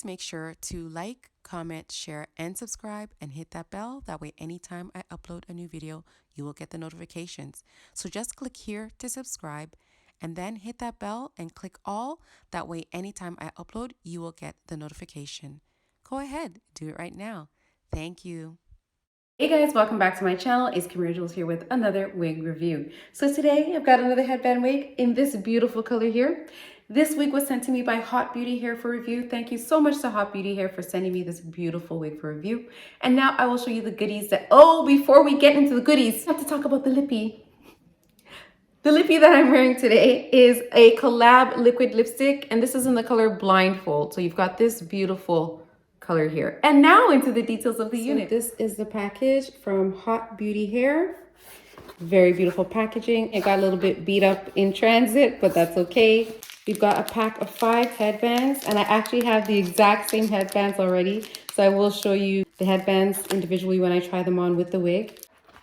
please make sure to like, comment, share, and subscribe, and hit that bell. That way, anytime I upload a new video, you will get the notifications. So just click here to subscribe and then hit that bell and click all. That way, anytime I upload, you will get the notification. Go ahead, do it right now. Thank you. Hey guys, welcome back to my channel. It's Kimira here with another wig review. So today I've got another headband wig in this beautiful color here. This wig was sent to me by Hotbeautyhair for review. Thank you so much to Hotbeautyhair for sending me this beautiful wig for review. And now I will show you the goodies that, before we get into the goodies, I have to talk about the lippy. The lippy that I'm wearing today is a collab liquid lipstick, and this is in the color Blindfold. So you've got this beautiful color here. And now into the details of the unit. This is the package from Hotbeautyhair. Very beautiful packaging. It got a little bit beat up in transit, but that's okay. We've got a pack of 5 headbands, and I actually have the exact same headbands already. So I will show you the headbands individually when I try them on with the wig.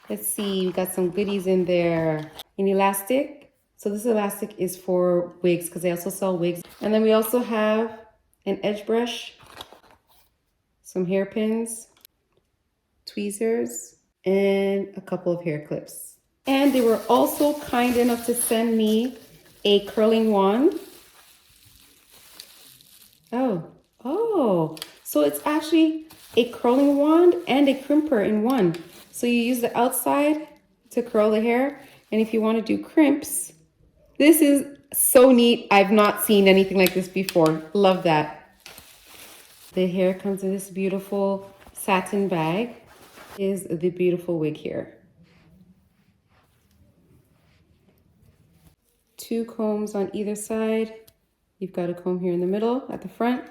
Let's see, we got some goodies in there. An elastic. So this elastic is for wigs because they also sell wigs. And then we also have an edge brush, some hairpins, tweezers, and a couple of hair clips. And they were also kind enough to send me a curling wand. So it's actually a curling wand and a crimper in one. So you use the outside to curl the hair. And if you want to do crimps, this is so neat. I've not seen anything like this before. Love that. The hair comes in this beautiful satin bag. Is the beautiful wig here. 2 combs on either side. You've got a comb here in the middle at the front.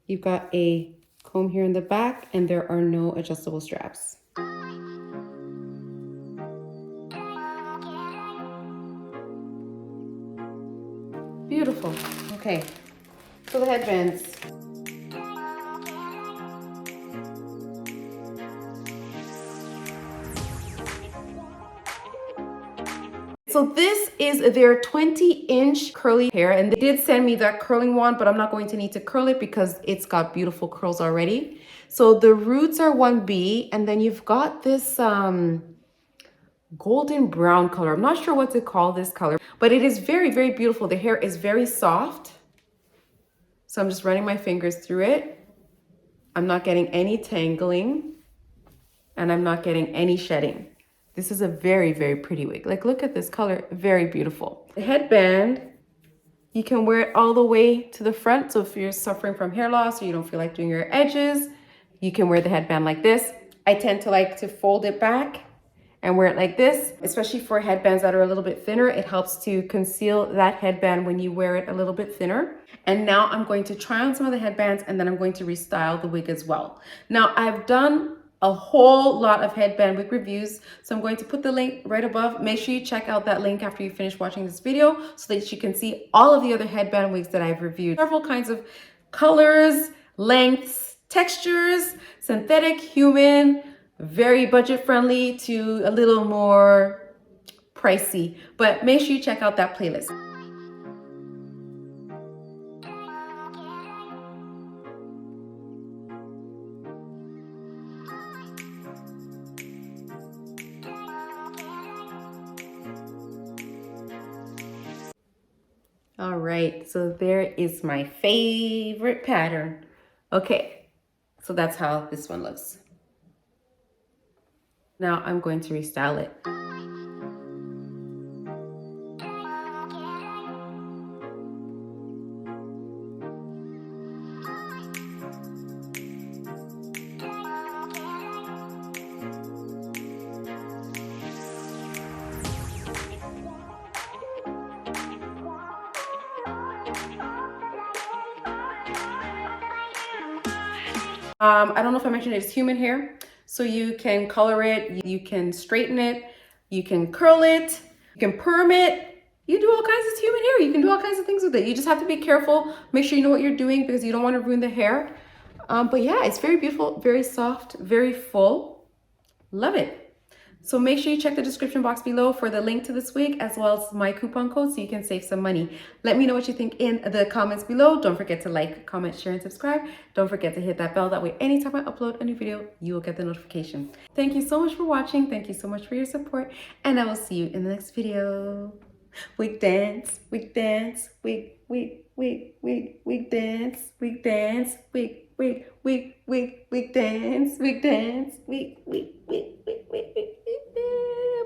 You've got a comb here in the back, and there are no adjustable straps. Beautiful. Okay, so the headbands. So this is their 20-inch curly hair, and they did send me that curling wand, but I'm not going to need to curl it because it's got beautiful curls already. So the roots are 1B, and then you've got this golden brown color. I'm not sure what to call this color, but it is very, very beautiful. The hair is very soft. So I'm just running my fingers through it. I'm not getting any tangling, and I'm not getting any shedding. This is a very, very pretty wig. Like, look at this color, very beautiful. The headband, you can wear it all the way to the front. So if you're suffering from hair loss or you don't feel like doing your edges, you can wear the headband like this. I tend to like to fold it back and wear it like this, especially for headbands that are a little bit thinner. It helps to conceal that headband when you wear it a little bit thinner. And now I'm going to try on some of the headbands, and then I'm going to restyle the wig as well. Now I've done a whole lot of headband wig reviews, so I'm going to put the link right above. Make sure you check out that link after you finish watching this video so that you can see all of the other headband wigs that I've reviewed. Several kinds of colors, lengths, textures, synthetic, human, very budget friendly to a little more pricey, but make sure you check out that playlist. All right, so there is my favorite pattern. Okay, so that's how this one looks. Now I'm going to restyle it. I don't know if I mentioned it's human hair, so you can color it, you can straighten it, you can curl it, you can perm it. You do all kinds of human hair. You can do all kinds of things with it. You just have to be careful. Make sure you know what you're doing because you don't want to ruin the hair. But yeah, it's very beautiful, very soft, very full. Love it. So make sure you check the description box below for the link to this wig as well as my coupon code so you can save some money. Let me know what you think in the comments below. Don't forget to like, comment, share, and subscribe. Don't forget to hit that bell. That way, anytime I upload a new video, you will get the notification. Thank you so much for watching. Thank you so much for your support. And I will see you in the next video. Wig dance, wig dance, wig dance, wig dance, wig dance, wig dance, wig.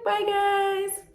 Bye guys.